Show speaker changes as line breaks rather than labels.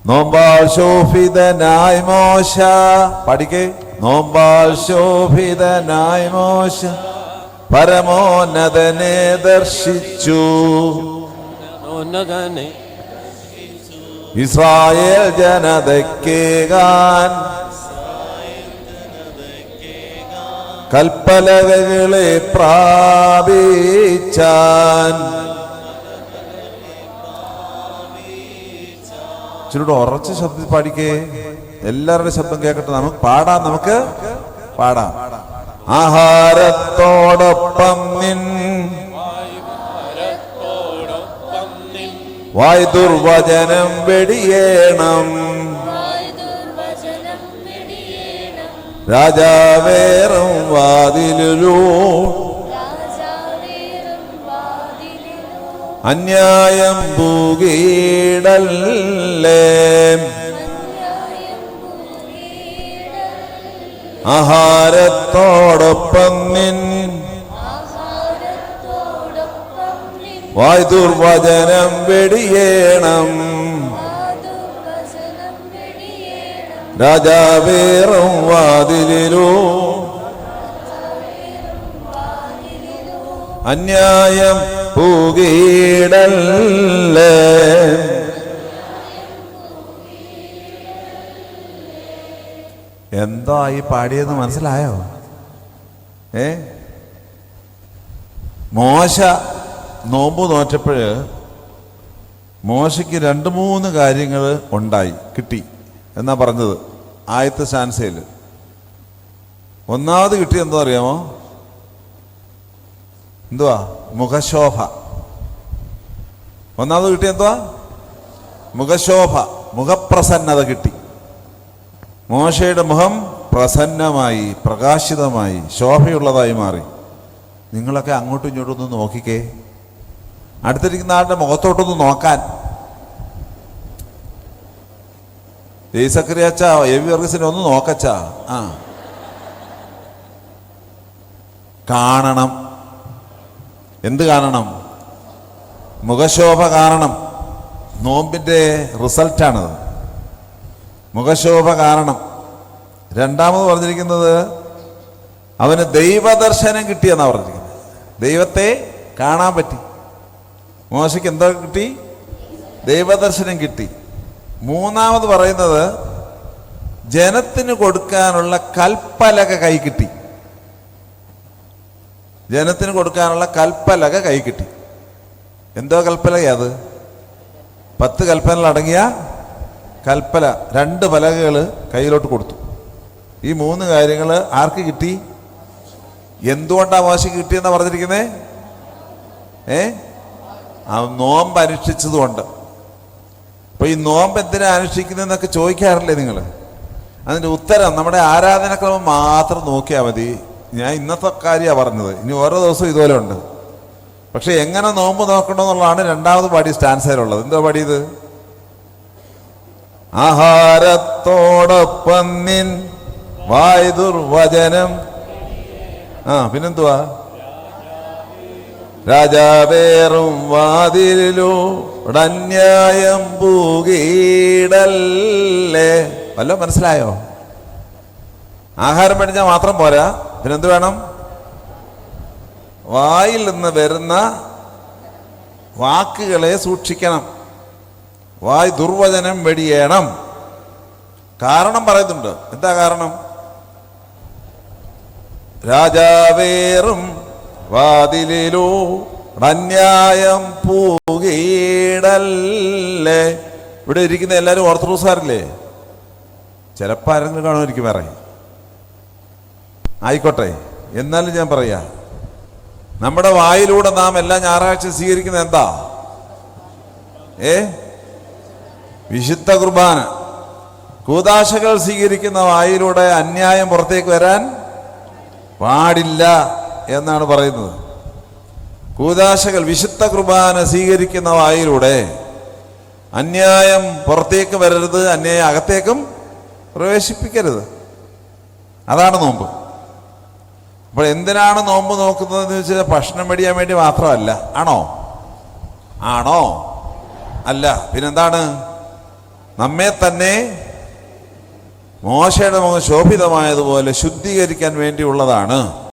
നോമ്പാൽ ശോഭിതനായി മോശ, പഠിക്കേ. നോമ്പാൽ ശോഭിതനായി മോശ പരമോന്നതനെ ദർശിച്ചു. ഇസ്രായേൽ ജനതയ്ക്കേകാൻ കൽപ്പലകളെ പ്രാപിച്ചാൻ. ഇച്ചിരൂടെ ഉറച്ച ശബ്ദത്തിൽ പാടിക്കേ. എല്ലാവരുടെയും ശബ്ദം കേൾക്കട്ടെ. നമുക്ക് പാടാം, നമുക്ക് പാടാം. ആഹാരത്തോടൊപ്പം നിൻ വായ് ദുർവചനം വെടിയേണം. രാജാവേറും വാതിലു അന്യായം പൂകീടല്ലേ. ആഹാരത്തോടൊപ്പം നിൻ വായ് ദുർവചനം വെടിയേണം. രാജാവേറും വാതിലിലോ അന്യായം പൂകീടല്ലേ. എന്താ ഈ പാടിയെന്ന് മനസ്സിലായോ? മോശ നോമ്പ് നോറ്റപ്പോഴ് മോശയ്ക്ക് 2-3 കാര്യങ്ങൾ ഉണ്ടായി, കിട്ടി എന്നാ പറഞ്ഞത് ആയത്തെ സ്റ്റാൻസയിൽ. ഒന്നാമത് കിട്ടിയ എന്തോ അറിയാമോ? എന്തുവാ? മുഖശോഭ. ഒന്നാമത് കിട്ടിയ എന്തുവാ? മുഖശോഭ, മുഖപ്രസന്നത കിട്ടി. മോശയുടെ മുഖം പ്രസന്നമായി, പ്രകാശിതമായി, ശോഭയുള്ളതായി മാറി. നിങ്ങളൊക്കെ അങ്ങോട്ടും ഇങ്ങോട്ടും ഒന്ന് നോക്കിക്കേ. അടുത്തിരിക്കുന്ന ആളുടെ മുഖത്തോട്ടൊന്ന് നോക്കാൻ. സക്കറിയാച്ച എവി വർഗീസിനെ ഒന്ന് നോക്കച്ചാ. കാണണം. എന്ത് കാണണം? മുഖശോഭ കാണണം. നോമ്പിൻ്റെ റിസൾട്ടാണത്. മുഖശോഭ കാണണം. രണ്ടാമത് പറഞ്ഞിരിക്കുന്നത് അവന് ദൈവദർശനം കിട്ടിയെന്നാണ് പറഞ്ഞിരിക്കുന്നത്. ദൈവത്തെ കാണാൻ പറ്റി. മോശയ്ക്ക് എന്താ കിട്ടി? ദൈവദർശനം കിട്ടി. മൂന്നാമത് പറയുന്നത് ജനത്തിന് കൊടുക്കാനുള്ള കൽപ്പലക കൈ കിട്ടി. ജനത്തിന് കൊടുക്കാനുള്ള കൽപ്പലക കൈ കിട്ടി. എന്തോ കൽപ്പലക അത്? 10 കൽപ്പനകൾ അടങ്ങിയ കൽപ്പല 2 പലകകൾ കയ്യിലോട്ട് കൊടുത്തു. ഈ 3 കാര്യങ്ങൾ ആർക്ക് കിട്ടി? എന്തുകൊണ്ടാണ് മോശയ്ക്ക് കിട്ടിയെന്നാണ് പറഞ്ഞിരിക്കുന്നത്? നോമ്പ് അനുഷ്ഠിച്ചതുകൊണ്ട്. അപ്പൊ ഈ നോമ്പ് എന്തിനാ അനുഷ്ഠിക്കുന്നതെന്നൊക്കെ ചോദിക്കാറില്ലേ നിങ്ങൾ? അതിൻ്റെ ഉത്തരം നമ്മുടെ ആരാധനക്രമം മാത്രം നോക്കിയാൽ മതി. ഞാൻ ഇന്നത്തെ കാര്യമാണ് പറഞ്ഞത്. ഇനി ഓരോ ദിവസവും ഇതുപോലെ ഉണ്ട്. പക്ഷെ എങ്ങനെ നോമ്പ് നോക്കണമെന്നുള്ളതാണ് രണ്ടാമത് പാടി സ്റ്റാൻസയിലുള്ളത്. എന്തോ പാടിയത്? ആഹാരത്തോടൊപ്പം നിൻ വായ് ദുർവചനം. പിന്നെന്തുവാ? രാജാവേറും വാതിലോ അന്യായം പൂകീടല്ലേ. വല്ലോ മനസ്സിലായോ? ആഹാരം മേടിച്ചാൽ മാത്രം പോരാ, പിന്നെന്ത് വേണം? വായിൽ നിന്ന് വരുന്ന വാക്കുകളെ സൂക്ഷിക്കണം. വായ് ദുർവചനം വെടിയണം. കാരണം പറയുന്നുണ്ട്. എന്താ കാരണം? രാജാവേറും വാതിലിലോ അന്യായം പൂകീടല്ലേ. ഇവിടെ ഇരിക്കുന്ന എല്ലാവരും ഓർത്തഡോക്സുകാരില്ലേ? ചിലപ്പോൾ ആരെങ്കിലും കാണുമായിരിക്കും വേറെ. ആയിക്കോട്ടെ, എന്നാലും ഞാൻ പറയാ, നമ്മുടെ വായിലൂടെ നാം എല്ലാ ഞായറാഴ്ച സ്വീകരിക്കുന്നത് എന്താ? വിശുദ്ധ കുർബാന. കൂദാശകൾ സ്വീകരിക്കുന്ന വായിലൂടെ അന്യായം പുറത്തേക്ക് വരാൻ പാടില്ല എന്നാണ് പറയുന്നത്. കൂദാശകൾ, വിശുദ്ധ കുർബാന സ്വീകരിക്കുന്ന വായിലൂടെ അന്യായം പുറത്തേക്ക് വരരുത്, അന്യായം അകത്തേക്കും പ്രവേശിപ്പിക്കരുത്. അതാണ് നോമ്പ്. അപ്പോൾ എന്തിനാണ് നോമ്പ് നോക്കുന്നതെന്ന് വെച്ചാൽ ഭക്ഷണം മേടിയാൻ വേണ്ടി മാത്രമല്ല. ആണോ? അല്ല. പിന്നെന്താണ്? നമ്മെ തന്നെ മോശയുടെ മുഖം ശോഭിതമായതുപോലെ ശുദ്ധീകരിക്കാൻ വേണ്ടിയുള്ളതാണ്.